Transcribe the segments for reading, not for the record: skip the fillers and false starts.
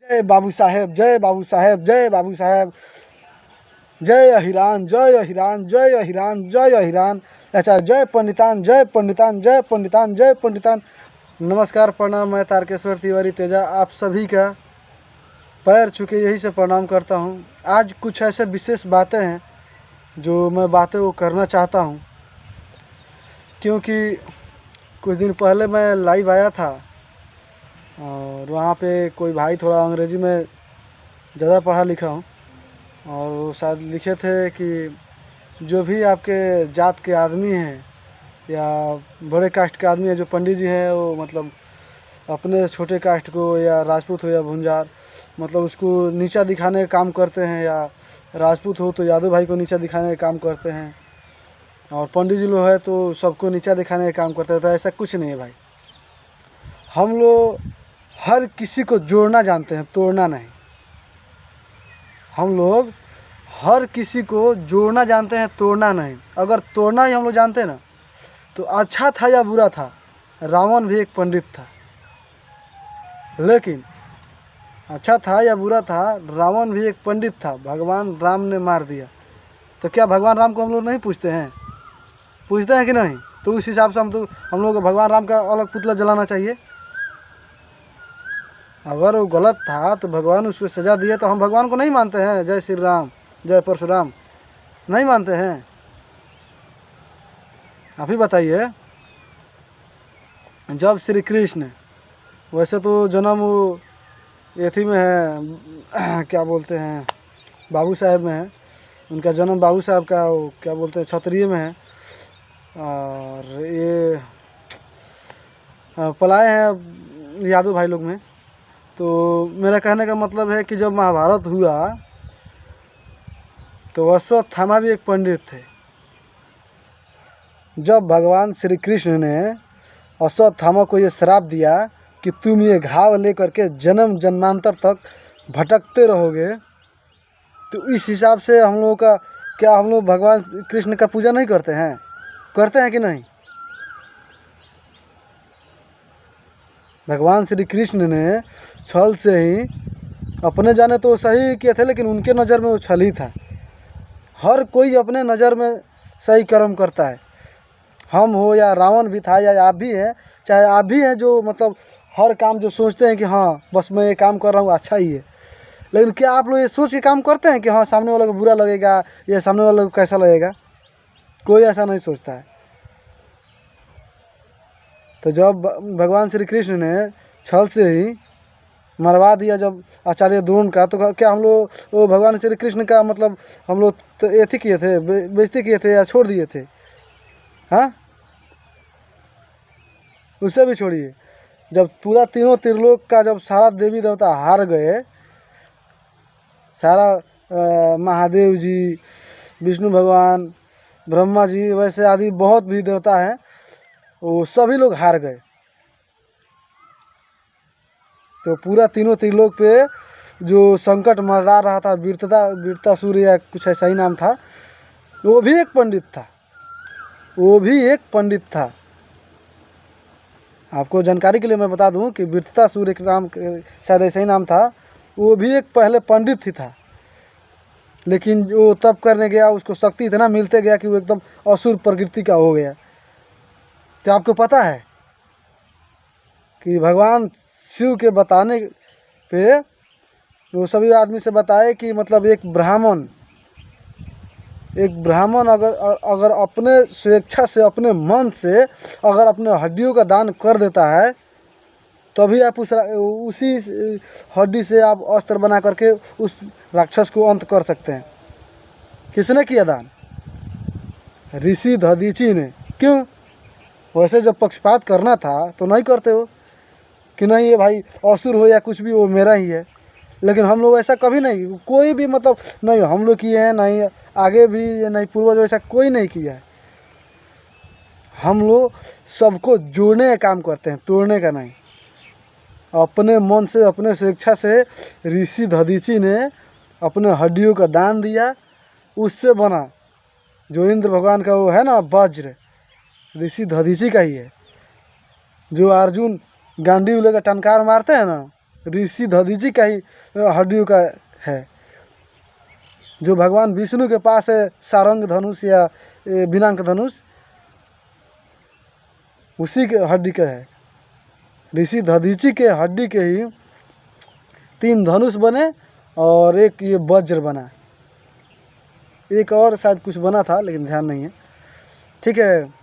जय बाबू साहेब, जय बाबू साहेब, जय बाबू साहेब, जय अहिरान, जय अहिरान, जय अहिरान, जय अहिरान। अच्छा, जय पंडितान, जय पंडितान, जय पंडितान, जय पंडितान। नमस्कार, प्रणाम। मैं तारकेश्वर तिवारी तेजा आप सभी का पैर छूके यही से प्रणाम करता हूं। आज कुछ ऐसे विशेष बातें हैं जो मैं वो करना चाहता हूं, क्योंकि कुछ दिन पहले मैं लाइव आया था और वहाँ पे कोई भाई थोड़ा अंग्रेज़ी में ज़्यादा पढ़ा लिखा हूँ और वो शायद लिखे थे कि जो भी आपके जात के आदमी हैं या बड़े कास्ट के आदमी हैं, जो पंडित जी हैं, वो मतलब अपने छोटे कास्ट को या राजपूत हो या भुंजार, मतलब उसको नीचा दिखाने का काम करते हैं, या राजपूत हो तो यादव भाई को नीचा दिखाने का काम करते हैं, और पंडित जी लोग हैं तो सबको नीचा दिखाने का काम करते हैं। तो ऐसा कुछ नहीं है भाई। हम लोग हर किसी को जोड़ना जानते हैं, तोड़ना नहीं। हम लोग हर किसी को जोड़ना जानते हैं, तोड़ना नहीं। अगर तोड़ना ही हम लोग जानते ना, तो अच्छा था या बुरा था, रावण भी एक पंडित था। लेकिन अच्छा था या बुरा था, रावण भी एक पंडित था, भगवान राम ने मार दिया। तो क्या भगवान राम को हम लोग नहीं पूछते हैं? पूछते हैं कि नहीं? तो उस हिसाब से हम लोग भगवान राम का अलग पुतला जलाना चाहिए। अगर वो गलत था तो भगवान उसको सज़ा दिए, तो हम भगवान को नहीं मानते हैं? जय श्री राम, जय परशुराम नहीं मानते हैं? आप ही बताइए। जब श्री कृष्ण, वैसे तो जन्म वो एथी में है, क्या बोलते हैं, बाबू साहेब में है। उनका जन्म बाबू साहब का वो क्या बोलते हैं, क्षत्रिय में है। और ये पलाए हैं यादव भाई लोग में। तो मेरा कहने का मतलब है कि जब महाभारत हुआ तो अश्वत्थामा भी एक पंडित थे। जब भगवान श्री कृष्ण ने अश्वत्थामा को ये श्राप दिया कि तुम ये घाव लेकर के जन्म जन्मांतर तक भटकते रहोगे, तो इस हिसाब से हम लोगों का, क्या हम लोग भगवान कृष्ण का पूजा नहीं करते हैं? करते हैं कि नहीं? भगवान श्री कृष्ण ने छल से ही, अपने जाने तो सही किए थे, लेकिन उनके नज़र में वो छल ही था। हर कोई अपने नज़र में सही कर्म करता है। हम हो या रावण भी था, या आप भी हैं, चाहे आप भी हैं, जो मतलब हर काम जो सोचते हैं कि हाँ बस मैं ये काम कर रहा हूँ अच्छा ही है। लेकिन क्या आप लोग ये सोच के काम करते हैं कि हाँ सामने वाले को बुरा लगेगा या सामने वाले को कैसा लगेगा? कोई ऐसा नहीं सोचता है। तो जब भगवान श्री कृष्ण ने छल से ही मरवा दिया जब आचार्य द्रोण का, तो क्या हम लोग वो भगवान श्री कृष्ण का मतलब हम लोग तो एथी किए थे, बेइज्जती किए थे या छोड़ दिए थे? हाँ, उसे भी छोड़िए। जब पूरा तीनों त्रिलोक का जब सारा देवी देवता हार गए, सारा महादेव जी, विष्णु भगवान, ब्रह्मा जी, वैसे आदि बहुत भी देवता हैं, वो सभी लोग हार गए। तो पूरा तीनों त्रिलोक पे जो संकट मंडरा रहा था, वीरतासुर या कुछ ऐसा ही नाम था, वो भी एक पंडित था। वो भी एक पंडित था। आपको जानकारी के लिए मैं बता दूं कि वीरतासुर एक नाम, शायद ऐसा ही नाम था, वो भी एक पहले पंडित ही था। लेकिन वो तप करने गया, उसको शक्ति इतना मिलते गया कि वो एकदम असुर प्रकृति का हो गया। तो आपको पता है कि भगवान शिव के बताने पे वो सभी आदमी से बताए कि मतलब एक ब्राह्मण अगर अपने स्वेच्छा से, अपने मन से अगर अपने हड्डियों का दान कर देता है, तभी आप उसी हड्डी से आप अस्त्र बना करके उस राक्षस को अंत कर सकते हैं। किसने किया दान? ऋषि दधीची ने। क्यों? वैसे जब पक्षपात करना था तो नहीं करते हो कि नहीं ये भाई असुर हो या कुछ भी हो मेरा ही है। लेकिन हम लोग ऐसा कभी नहीं, कोई भी मतलब नहीं हम लोग किए हैं, नहीं आगे भी, नहीं पूर्वज ऐसा कोई नहीं किया है। हम लोग सबको जोड़ने का काम करते हैं, तोड़ने का नहीं। अपने मन से, अपने स्वेच्छा से ऋषि दधीची ने अपने हड्डियों का दान दिया, उससे बना जो इंद्र भगवान का वो है ना वज्र, ऋषि दधीची का ही है। जो अर्जुन गांडी लेकर टंकार मारते हैं ना, ऋषि दधीचि का ही हड्डियों का है। जो भगवान विष्णु के पास है सारंग धनुष या बिनाक धनुष, उसी के हड्डी का है। ऋषि दधीचि के हड्डी के ही 3 धनुष बने और एक ये वज्र बना, एक और शायद कुछ बना था लेकिन ध्यान नहीं है। ठीक है,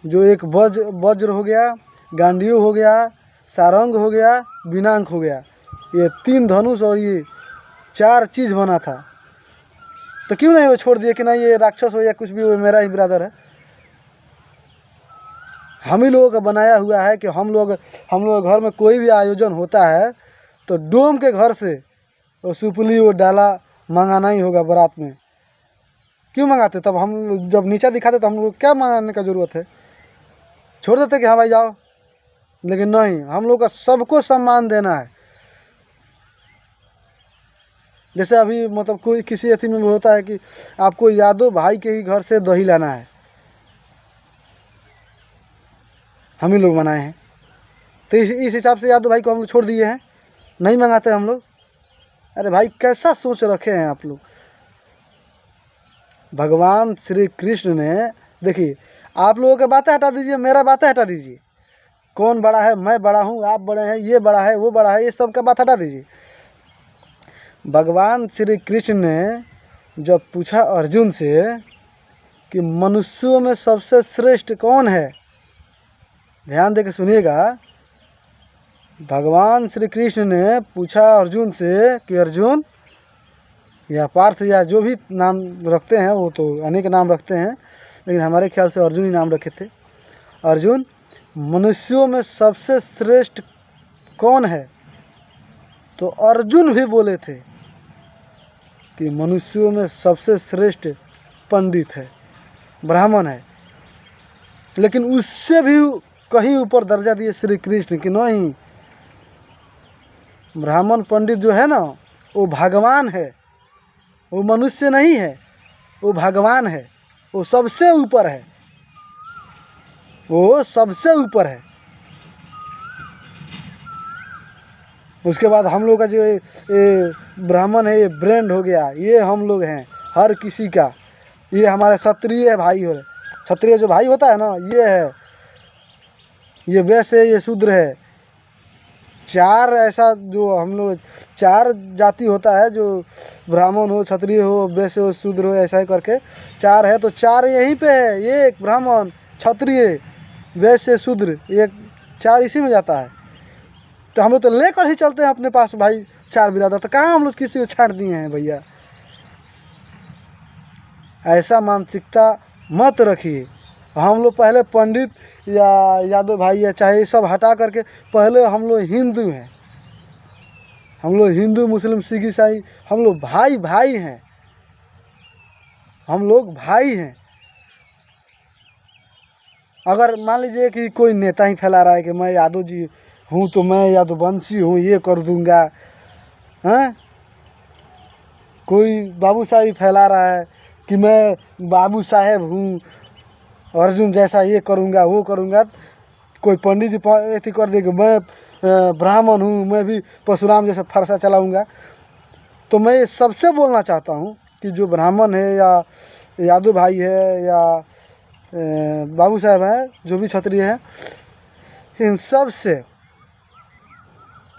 जो एक वज्र हो गया, गांडीव हो गया, सारंग हो गया, बिनाक हो गया, ये 3 धनुष और ये 4 चीज़ बना था। तो क्यों नहीं वो छोड़ दिए कि नहीं ये राक्षस हो या कुछ भी, वो मेरा ही ब्रदर है। हम ही लोगों का बनाया हुआ है कि हम लोग घर में कोई भी आयोजन होता है तो डोम के घर से वो सुपली वो डाला मंगाना ही होगा बारात में। क्यों मंगाते? तब हम जब नीचा दिखाते तो हम लोग क्या मंगाने का ज़रूरत है, छोड़ देते कि हाँ भाई जाओ। लेकिन नहीं, हम लोग का सबको सम्मान देना है। जैसे अभी मतलब कोई किसी अथी में होता है कि आपको यादव भाई के ही घर से दही लाना है, हम ही लोग बनाए हैं, तो इस हिसाब से यादव भाई को हम लोग छोड़ दिए हैं, नहीं मंगाते हम लोग। अरे भाई कैसा सोच रखे हैं आप लोग। भगवान श्री कृष्ण ने, देखिए आप लोगों की बातें हटा दीजिए, मेरा बातें हटा दीजिए। कौन बड़ा है, मैं बड़ा हूँ, आप बड़े हैं, ये बड़ा है, वो बड़ा है, ये सब का बात हटा दीजिए। भगवान श्री कृष्ण ने जब पूछा अर्जुन से कि मनुष्यों में सबसे श्रेष्ठ कौन है, ध्यान देकर सुनिएगा। भगवान श्री कृष्ण ने पूछा अर्जुन से कि अर्जुन या पार्थ या जो भी नाम रखते हैं, वो तो अनेक नाम रखते हैं लेकिन हमारे ख्याल से अर्जुन ही नाम रखे थे। अर्जुन, मनुष्यों में सबसे श्रेष्ठ कौन है? तो अर्जुन भी बोले थे कि मनुष्यों में सबसे श्रेष्ठ पंडित है, ब्राह्मण है। लेकिन उससे भी कहीं ऊपर दर्जा दिए श्री कृष्ण कि नहीं, ब्राह्मण पंडित जो है ना वो भगवान है, वो मनुष्य नहीं है, वो भगवान है, वो सबसे ऊपर है, वो सबसे ऊपर है। उसके बाद हम लोग का जो ये ब्राह्मण है, ये ब्रांड हो गया, ये हम लोग हैं हर किसी का। ये हमारे क्षत्रिय भाई हो, क्षत्रिय जो भाई होता है ना, ये है, ये वैश्य है, ये शूद्र है। 4 ऐसा जो हम लोग 4 जाति होता है, जो ब्राह्मण हो, क्षत्रिय हो, वैश्य हो, शूद्र हो, ऐसा ही करके 4 है। तो 4 यहीं पे है, एक ब्राह्मण, क्षत्रिय, वैश्य, शूद्र, ये 4 इसी में जाता है। तो हम लोग तो लेकर ही चलते हैं अपने पास भाई 4 बिरादर। तो कहाँ हम लोग किसी को छांट दिए हैं भैया। ऐसा मानसिकता मत रखिए। हम लोग पहले पंडित या यादव भाई या चाहे ये सब हटा करके पहले हम लोग हिंदू हैं। हम लोग हिंदू, मुस्लिम, सिख, ईसाई, हम लोग भाई भाई हैं, हम लोग भाई हैं। अगर मान लीजिए कि कोई नेता ही फैला रहा है कि मैं यादव जी हूँ तो मैं यादववंशी हूँ, ये कर दूंगा, हैं? कोई बाबू साहब फैला रहा है कि मैं बाबू साहेब हूँ, अर्जुन जैसा ये करूँगा, वो करूँगा। कोई पंडित जी ऐसी कर दे कि मैं ब्राह्मण हूँ, मैं भी परशुराम जैसा फरसा चलाऊँगा। तो मैं ये सबसे बोलना चाहता हूँ कि जो ब्राह्मण है या यादव भाई है या बाबू साहब हैं, जो भी क्षत्रिय है, इन सब से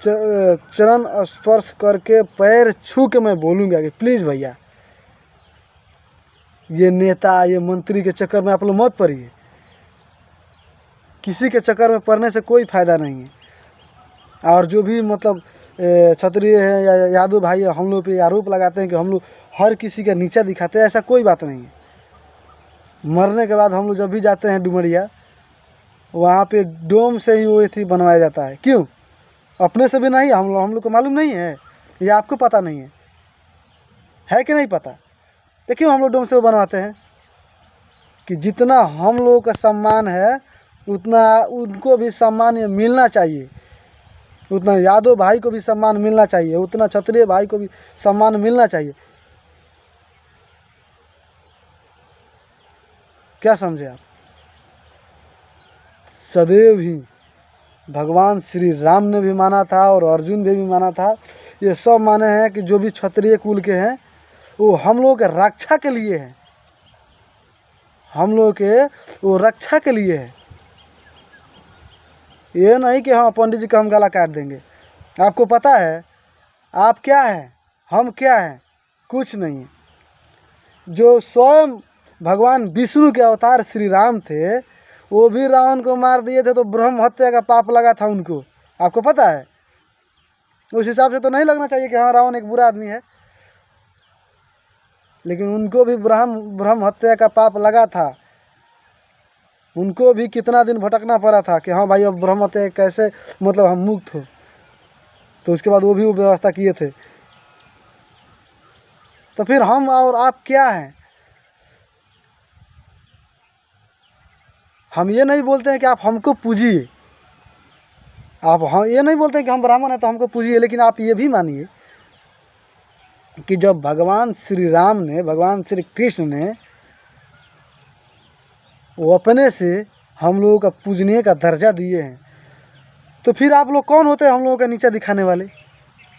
चरण स्पर्श करके पैर छू के मैं बोलूँगा कि प्लीज़ भैया, ये नेता, ये मंत्री के चक्कर में आप लोग मत पड़िए। किसी के चक्कर में पड़ने से कोई फ़ायदा नहीं है। और जो भी मतलब क्षत्रिय है या यादव भाई है, हम लोग पे आरोप लगाते हैं कि हम लोग हर किसी का नीचा दिखाते हैं, ऐसा कोई बात नहीं है। मरने के बाद हम लोग जब भी जाते हैं डुमरिया, वहाँ पे डोम से ही वो थी बनवाया जाता है। क्यों? अपने से भी नहीं, हम लोग को मालूम नहीं है, ये आपको पता नहीं है कि नहीं पता? तो क्यों हम लोग डोम से वो बनवाते हैं? कि जितना हम लोगों का सम्मान है उतना उनको भी सम्मान मिलना चाहिए, उतना यादव भाई को भी सम्मान मिलना चाहिए, उतना क्षत्रिय भाई को भी सम्मान मिलना चाहिए। क्या समझे आप? सदैव ही भगवान श्री राम ने भी माना था और अर्जुन ने भी माना था। ये सब माने हैं कि जो भी क्षत्रिय कुल के हैं वो हम लोगों के रक्षा के लिए है, हम लोग के वो रक्षा के लिए है। ये नहीं कि हाँ पंडित जी का हम गला काट देंगे। आपको पता है आप क्या हैं, हम क्या हैं? कुछ नहीं है। जो स्वयं भगवान विष्णु के अवतार श्री राम थे वो भी रावण को मार दिए थे, तो ब्रह्म हत्या का पाप लगा था उनको। आपको पता है? उस हिसाब से तो नहीं लगना चाहिए कि हाँ रावण एक बुरा आदमी है, लेकिन उनको भी ब्रह्म हत्या का पाप लगा था। उनको भी कितना दिन भटकना पड़ा था कि हाँ भाई अब ब्रह्म हत्या कैसे मतलब हम मुक्त हो, तो उसके बाद वो भी वो व्यवस्था किए थे। तो फिर हम और आप क्या हैं? हम ये नहीं बोलते हैं कि आप हमको पूजिए, आप हम ये नहीं बोलते हैं कि हम ब्राह्मण हैं तो हमको पूजिए, लेकिन आप ये भी मानिए कि जब भगवान श्री राम ने, भगवान श्री कृष्ण ने वो अपने से हम लोगों का पूजनीय का दर्जा दिए हैं, तो फिर आप लोग कौन होते हैं हम लोगों का नीचा दिखाने वाले?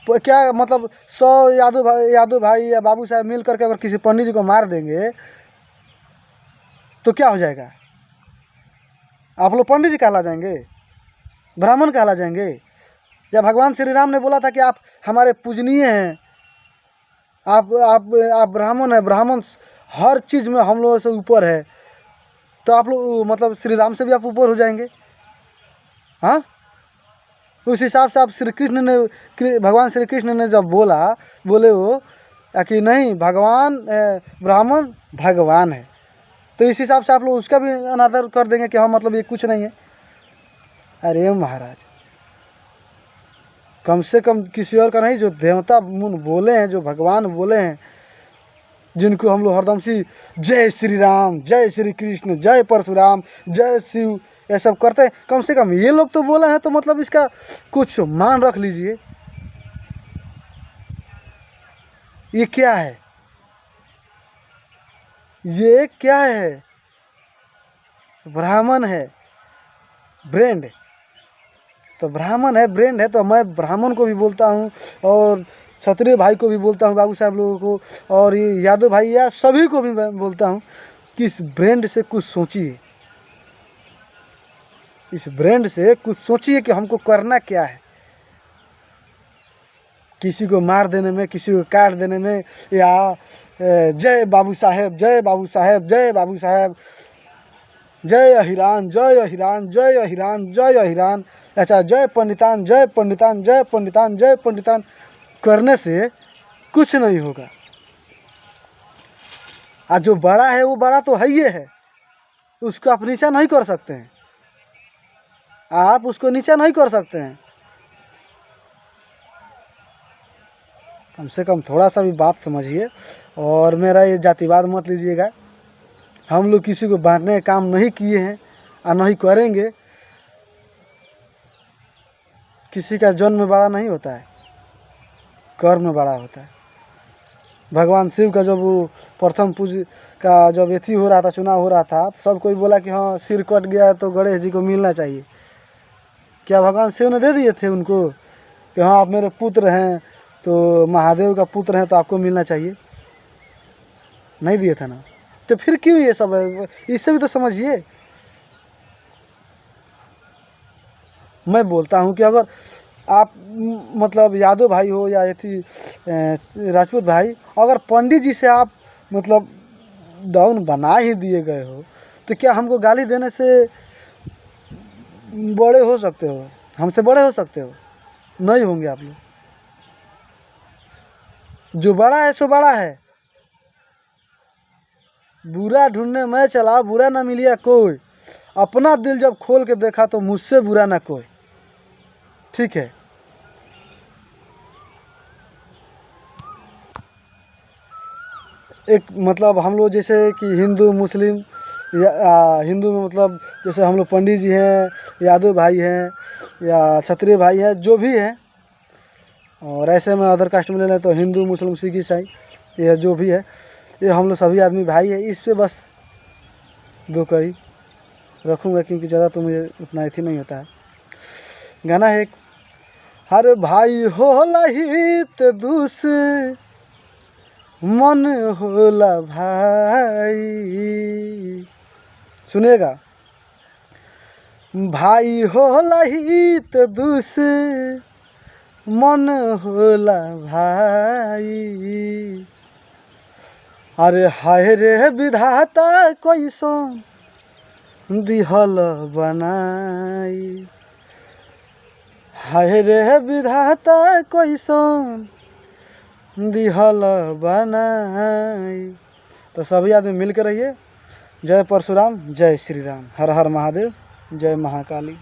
क्या मतलब 100 यादव भाई या बाबू साहब मिल करके अगर किसी पंडित जी को मार देंगे तो क्या हो जाएगा? आप लोग पंडित जी कहला जाएंगे, ब्राह्मण कहला जाएंगे? या भगवान श्री राम ने बोला था कि आप हमारे पूजनीय हैं, आप ब्राह्मण हैं, ब्राह्मण हर चीज़ में हम लोगों से ऊपर है, तो आप लोग मतलब श्री राम से भी आप ऊपर हो जाएंगे। हाँ, उस हिसाब से आप श्री कृष्ण ने, भगवान श्री कृष्ण ने जब बोले वो कि नहीं भगवान ब्राह्मण भगवान है, तो इस हिसाब से आप लोग उसका भी अनादर कर देंगे कि हाँ मतलब ये कुछ नहीं है। अरे महाराज, कम से कम किसी और का नहीं, जो देवता मुन बोले हैं, जो भगवान बोले हैं, जिनको हम लोग हरदम सी जय श्री राम, जय श्री कृष्ण, जय परशुराम, जय शिव ये सब करते हैं, कम से कम ये लोग तो बोले हैं, तो मतलब इसका कुछ मान रख लीजिए। ये क्या है? ये क्या है? ब्राह्मण है ब्रांड, तो ब्राह्मण है ब्रांड है, तो मैं ब्राह्मण को भी बोलता हूँ और क्षत्रिय भाई को भी बोलता हूँ, बाबू साहब लोगों को, और ये यादव भाई या सभी को भी मैं बोलता हूँ कि इस ब्रांड से कुछ सोचिए, इस ब्रांड से कुछ सोचिए कि हमको करना क्या है। किसी को मार देने में, किसी को काट देने में, या जय बाबू साहेब, जय बाबू साहेब, जय बाबू साहेब, जय अहिरान, जय अहिरान, जय अहिरान, जय अहिरान, अच्छा जय पंडितान, जय पंडितान, जय पंडितान, जय पंडितान करने से कुछ नहीं होगा। आज जो बड़ा है वो बड़ा तो है ही है, उसको आप नीचा नहीं कर सकते हैं, आप उसको नीचा नहीं कर सकते हैं। कम से कम थोड़ा सा भी बात समझिए, और मेरा ये जातिवाद मत लीजिएगा। हम लोग किसी को बांटने का काम नहीं किए हैं और नहीं करेंगे। किसी का जन्म बड़ा नहीं होता है, कर्म बड़ा होता है। भगवान शिव का जब वो प्रथम पूज का जब एथी हो रहा था, चुनाव हो रहा था, तो सब कोई बोला कि हाँ सिर कट गया तो गणेश जी को मिलना चाहिए। क्या भगवान शिव ने दे दिए थे उनको कि हाँ आप मेरे पुत्र हैं, तो महादेव का पुत्र हैं, तो आपको मिलना चाहिए? नहीं दिए था ना। तो फिर क्यों ये सब है? इससे भी तो समझिए। मैं बोलता हूँ कि अगर आप मतलब यादव भाई हो या ऐसी राजपूत भाई, अगर पंडित जी से आप मतलब डाउन बना ही दिए गए हो, तो क्या हमको गाली देने से बड़े हो सकते हो? हमसे बड़े हो सकते हो? नहीं होंगे आप लोग। जो बड़ा है सो बड़ा है। बुरा ढूंढने मैं चला, बुरा ना मिलिया कोई, अपना दिल जब खोल के देखा तो मुझसे बुरा ना कोई। ठीक है। एक मतलब हम लोग जैसे कि हिंदू मुस्लिम या हिंदू में मतलब जैसे हम लोग पंडित जी हैं, यादव भाई हैं या क्षत्रिय भाई हैं, जो भी हैं, और ऐसे में अदर कास्ट में ले लें तो हिंदू मुस्लिम सिख ईसाई, ये जो भी है, ये हम लोग सभी आदमी भाई है। इस पे बस दो कड़ी रखूँगा, क्योंकि ज़्यादा तो मुझे उतना ही नहीं होता है। गाना है एक, हर भाई होला हित मन होला भाई। सुनिएगा, भाई होला हित मन होला भाई। अरे हाय रे विधाता कैसन दिहल बनाई, हाय रे विधाता कैसन दिहल बनाई। तो सभी आदमी मिल के रहिए। जय परशुराम, जय श्री राम, हर हर महादेव, जय महाकाली।